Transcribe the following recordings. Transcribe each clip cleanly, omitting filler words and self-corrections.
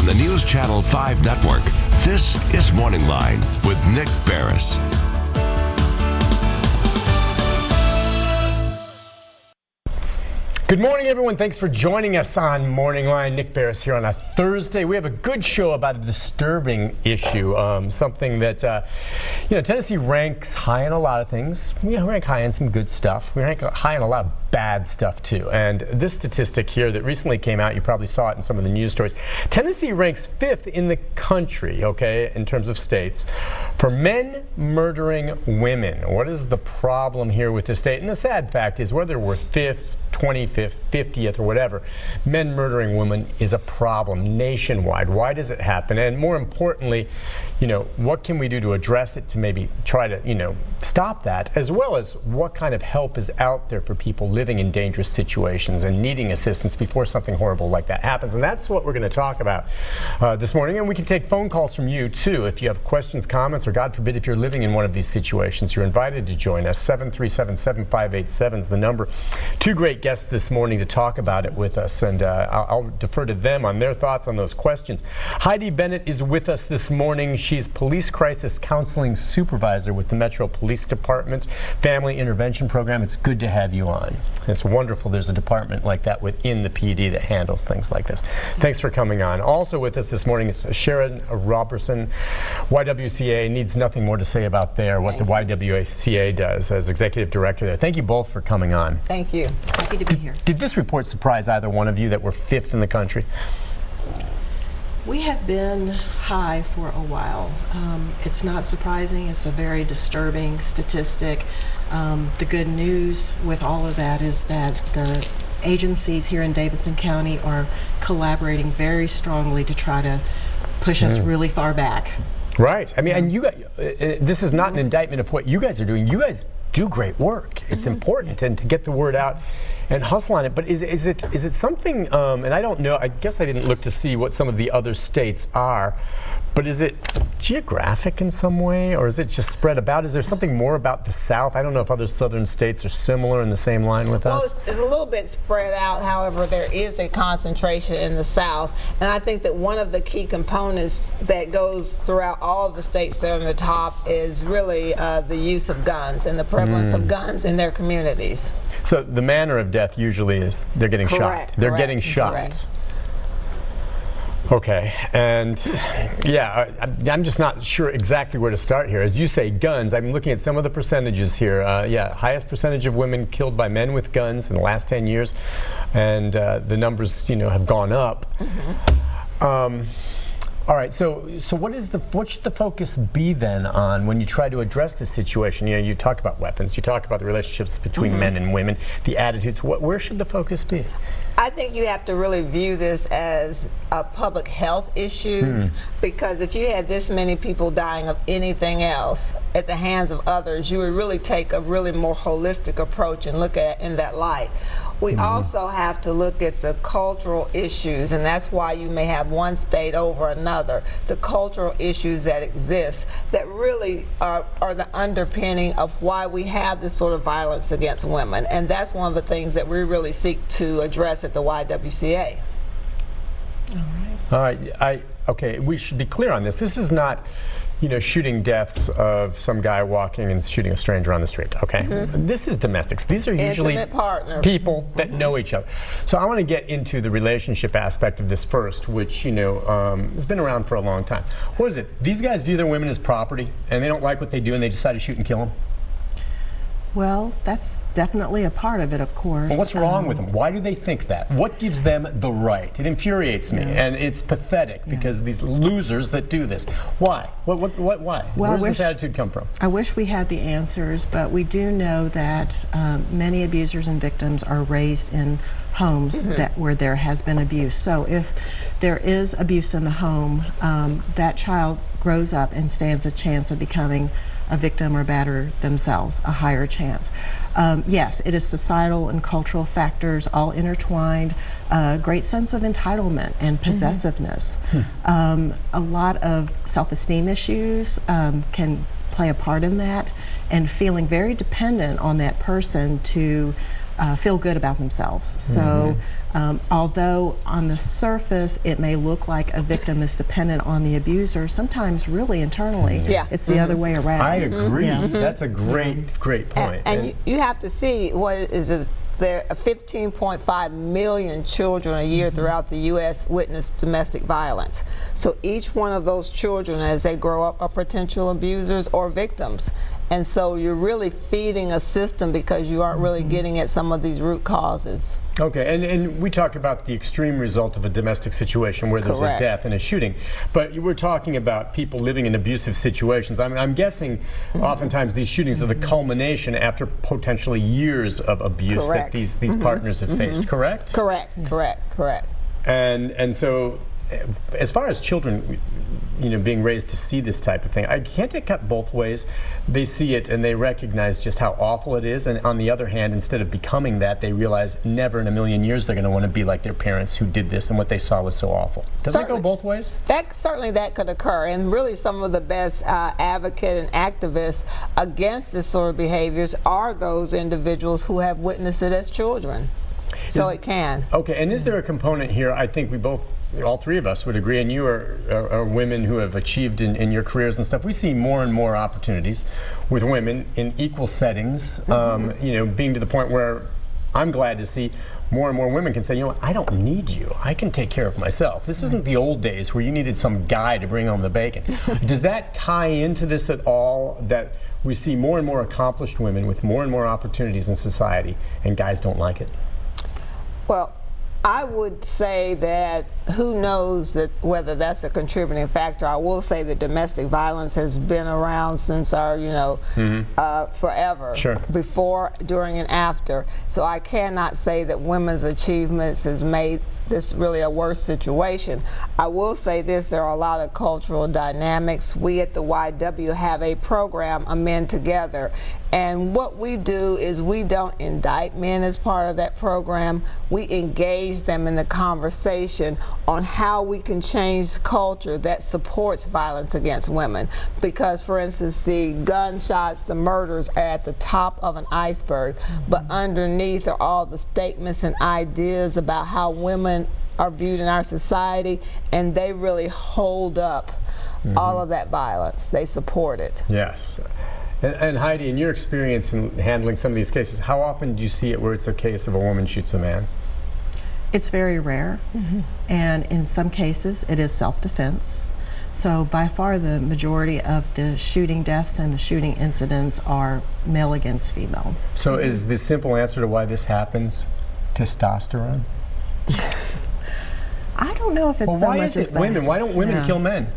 the News Channel 5 network. This is MorningLine with Nick Barris. Good morning, everyone. Thanks for joining us on MorningLine. Nick Barris here on a Thursday. We have a good show about a disturbing issue, something that, Tennessee ranks high in a lot of things. We rank high in some good stuff. We rank high in a lot of bad stuff, too. And this statistic here that recently came out, you probably saw it in some of the news stories. Tennessee ranks 5th in the country, okay, in terms of states, for men murdering women. What is the problem here with this state? And the sad fact is, whether we're 5th, 25th, 50th, or whatever, men murdering women is a problem nationwide. Why does it happen? And more importantly, what can we do to address it, to maybe try to, stop that, as well as what kind of help is out there for people living in dangerous situations and needing assistance before something horrible like that happens. And that's what we're going to talk about this morning. And we can take phone calls from you, too. If you have questions, comments, or God forbid, if you're living in one of these situations, you're invited to join us. 737-7587 is the number. Two great guests this morning to talk about it with us, and I'll defer to them on their thoughts on those questions. Heidi Bennett is with us this morning. She's Police Crisis Counseling Supervisor with the Metro Police Department Family Intervention Program. It's good to have you on. It's wonderful there's a department like that within the PD that handles things like this. Thanks for coming on. Also with us this morning is Sharon Roberson. YWCA needs nothing more to say about what the YWCA does as Executive Director there. Thank you both for coming on. Thank you. Happy to be here. Did this report surprise either one of you that we're 5th in the country? We have been high for a while. It's not surprising. It's a very disturbing statistic. The good news with all of that is that the agencies here in Davidson County are collaborating very strongly to try to push us really far back. Right. I mean, and you guys, this is not an indictment of what you guys are doing. You guys do great work. It's important and to get the word out and hustle on it. But is it something? And I don't know. I guess I didn't look to see what some of the other states are. But is it geographic in some way, or is it just spread about? Is there something more about the South? I don't know if other southern states are similar in the same line with us. Well, it's a little bit spread out. However, there is a concentration in the South. And I think that one of the key components that goes throughout all of the states that are on the top is really the use of guns and the prevalence of guns in their communities. So the manner of death usually is they're getting shot. They're getting shot. Correct. Okay, and I'm just not sure exactly where to start here. As you say, guns, I'm looking at some of the percentages here. Highest percentage of women killed by men with guns in the last 10 years, and the numbers, have gone up. All right, so what should the focus be then on when you try to address this situation? You talk about weapons, you talk about the relationships between men and women, the attitudes. Where should the focus be? I think you have to really view this as a public health issue, because if you had this many people dying of anything else at the hands of others, you would really take a really more holistic approach and look at it in that light. We also have to look at the cultural issues, and that's why you may have one state over another. The cultural issues that exist that really are the underpinning of why we have this sort of violence against women, and that's one of the things that we really seek to address at the YWCA. All right. Okay, we should be clear on this. This is not shooting deaths of some guy walking and shooting a stranger on the street, okay? This is domestics. These are usually people that know each other. So I want to get into the relationship aspect of this first, which, has been around for a long time. What is it? These guys view their women as property, and they don't like what they do, and they decide to shoot and kill them? Well, that's definitely a part of it, of course. Well, what's wrong with them? Why do they think that? What gives them the right? It infuriates me, and it's pathetic because these losers that do this. Why? Why? Well, where does this attitude come from? I wish we had the answers, but we do know that many abusers and victims are raised in homes where there has been abuse. So if there is abuse in the home, that child grows up and stands a chance of becoming a victim or batterer themselves, a higher chance. Yes, it is societal and cultural factors all intertwined, a great sense of entitlement and possessiveness. A lot of self-esteem issues can play a part in that, and feeling very dependent on that person to feel good about themselves. So although on the surface it may look like a victim is dependent on the abuser, sometimes really internally it's the other way around. I agree. That's a great point. And you have to see what is it. There are 15.5 million children a year throughout the U.S. witness domestic violence. So each one of those children, as they grow up, are potential abusers or victims. And so you're really feeding a system because you aren't really getting at some of these root causes. Okay, and we talk about the extreme result of a domestic situation where there's a death and a shooting, but we're talking about people living in abusive situations. I mean, I'm guessing oftentimes these shootings are the culmination after potentially years of abuse that these partners have faced, correct? Correct, yes. correct. And so, as far as children, being raised to see this type of thing, can't it cut both ways? They see it and they recognize just how awful it is, and on the other hand, instead of becoming that, they realize never in a million years they're going to want to be like their parents who did this and what they saw was so awful. Does it go both ways? Certainly that could occur, and really some of the best advocates and activists against this sort of behaviors are those individuals who have witnessed it as children. So it can. Okay, and is there a component here? I think all three of us would agree, and you are women who have achieved in your careers and stuff. We see more and more opportunities with women in equal settings, being to the point where I'm glad to see more and more women can say, I don't need you. I can take care of myself. This isn't the old days where you needed some guy to bring home the bacon. Does that tie into this at all, that we see more and more accomplished women with more and more opportunities in society, and guys don't like it? Well, I would say that who knows whether that's a contributing factor. I will say that domestic violence has been around since our, forever. Sure. Before, during, and after. So I cannot say that women's achievements has made this really a worse situation. I will say this, there are a lot of cultural dynamics. We at the YW have a program, A Men Together, and what we do is we don't indict men as part of that program. We engage them in the conversation on how we can change culture that supports violence against women. Because, for instance, the gunshots, the murders are at the top of an iceberg, but underneath are all the statements and ideas about how women are viewed in our society, and they really hold up all of that violence. They support it. Yes. And Heidi, in your experience in handling some of these cases, how often do you see it where it's a case of a woman shoots a man? It's very rare, and in some cases it is self-defense. So by far the majority of the shooting deaths and the shooting incidents are male against female. So is the simple answer to why this happens testosterone? I don't know if it's so much as that. Women? Why don't women kill men?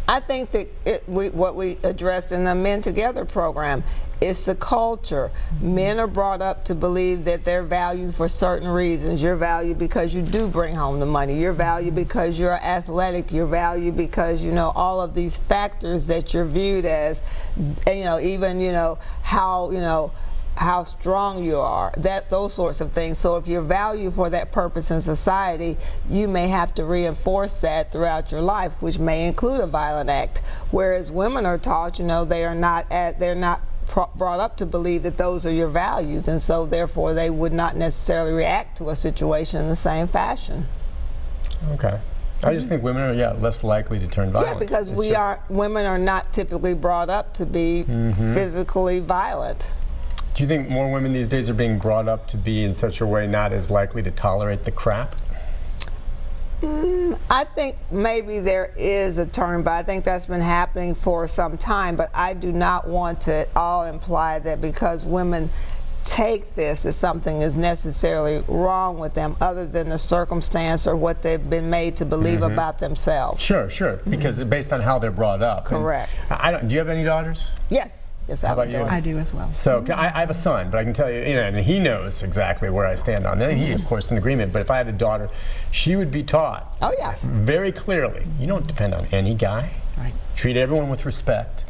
I think that what we addressed in the Men Together program is the culture. Men are brought up to believe that they're valued for certain reasons. You're valued because you do bring home the money. You're valued because you're athletic. You're valued because, all of these factors that you're viewed as, how strong you are, those sorts of things. So if you're valued for that purpose in society, you may have to reinforce that throughout your life, which may include a violent act. Whereas women are taught, they're not brought up to believe that those are your values, and so therefore they would not necessarily react to a situation in the same fashion. Okay. I just think women are less likely to turn violent. Yeah, because women are not typically brought up to be physically violent. Do you think more women these days are being brought up to be in such a way not as likely to tolerate the crap? I think maybe there is a turn, but I think that's been happening for some time. But I do not want to at all imply that because women take this as something is necessarily wrong with them, other than the circumstance or what they've been made to believe about themselves. Sure, because based on how they're brought up. Correct. Do you have any daughters? Yes. Yes, How about you? I do as well. So I have a son, but I can tell you, and he knows exactly where I stand on that. He, of course, in agreement. But if I had a daughter, she would be taught. Oh yes. Very clearly, you don't depend on any guy. Right. Treat everyone with respect,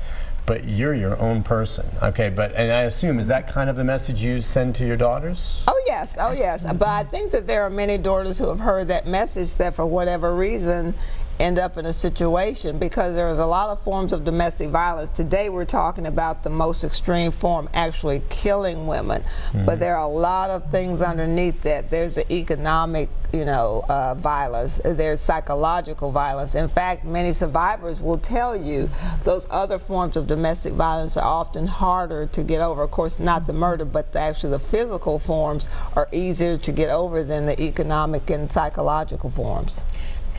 but you're your own person. Okay, and I assume, is that kind of the message you send to your daughters? Oh yes. But I think that there are many daughters who have heard that message that for whatever reason end up in a situation, because there's a lot of forms of domestic violence. Today we're talking about the most extreme form, actually killing women, but there are a lot of things underneath that. There's the economic, violence, there's psychological violence. In fact, many survivors will tell you those other forms of domestic violence are often harder to get over. Of course, not the murder, but actually the physical forms are easier to get over than the economic and psychological forms.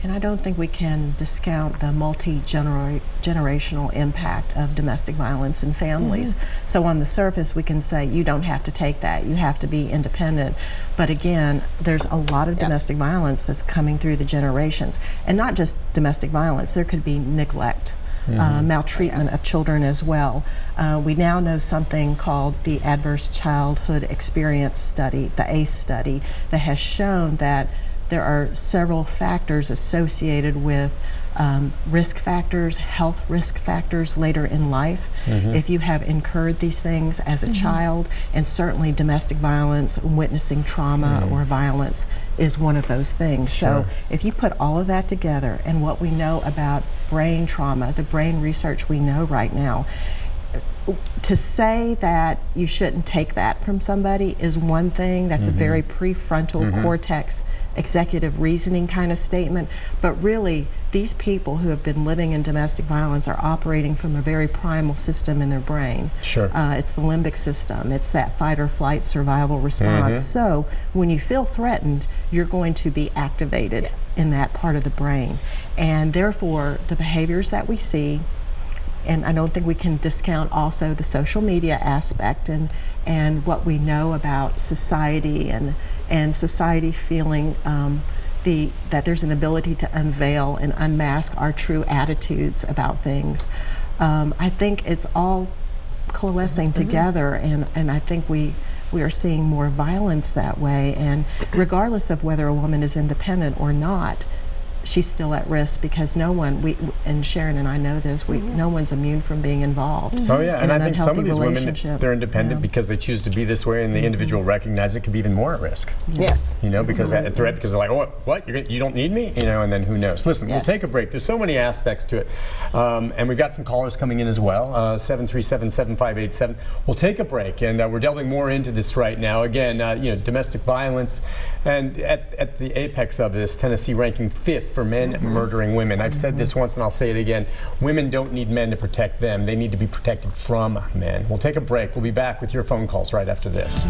And I don't think we can discount the multi-generational impact of domestic violence in families. So on the surface, we can say, you don't have to take that, you have to be independent. But again, there's a lot of domestic violence that's coming through the generations. And not just domestic violence, there could be neglect, maltreatment of children as well. We now know something called the Adverse Childhood Experience Study, the ACE study, that has shown that there are several factors associated with risk factors, health risk factors later in life. If you have incurred these things as a child, and certainly domestic violence, witnessing trauma or violence is one of those things. So if you put all of that together and what we know about brain trauma, the brain research we know right now, to say that you shouldn't take that from somebody is one thing. That's a very prefrontal cortex executive reasoning kind of statement, but really these people who have been living in domestic violence are operating from a very primal system in their brain. It's the limbic system. It's that fight or flight survival response. So when you feel threatened, you're going to be activated in that part of the brain, and therefore the behaviors that we see. And I don't think we can discount also the social media aspect and what we know about society and society feeling that there's an ability to unveil and unmask our true attitudes about things. I think it's all coalescing together, and I think we are seeing more violence that way. And regardless of whether a woman is independent or not, she's still at risk, because no one, and Sharon and I know this, no one's immune from being involved. And I think some of these women, they're independent Yeah. because they choose to be this way, and the individual recognizes it could be even more at risk. Yes. Because that threat, because they're like, oh, what? You don't need me? And then who knows? Listen, we'll take a break. There's so many aspects to it. And we've got some callers coming in as well, 737-7587. We'll take a break, and we're delving more into this right now. Again, domestic violence, and at the apex of this, Tennessee ranking 5th for men murdering women. I've said this once and I'll say it again. Women don't need men to protect them. They need to be protected from men. We'll take a break. We'll be back with your phone calls right after this.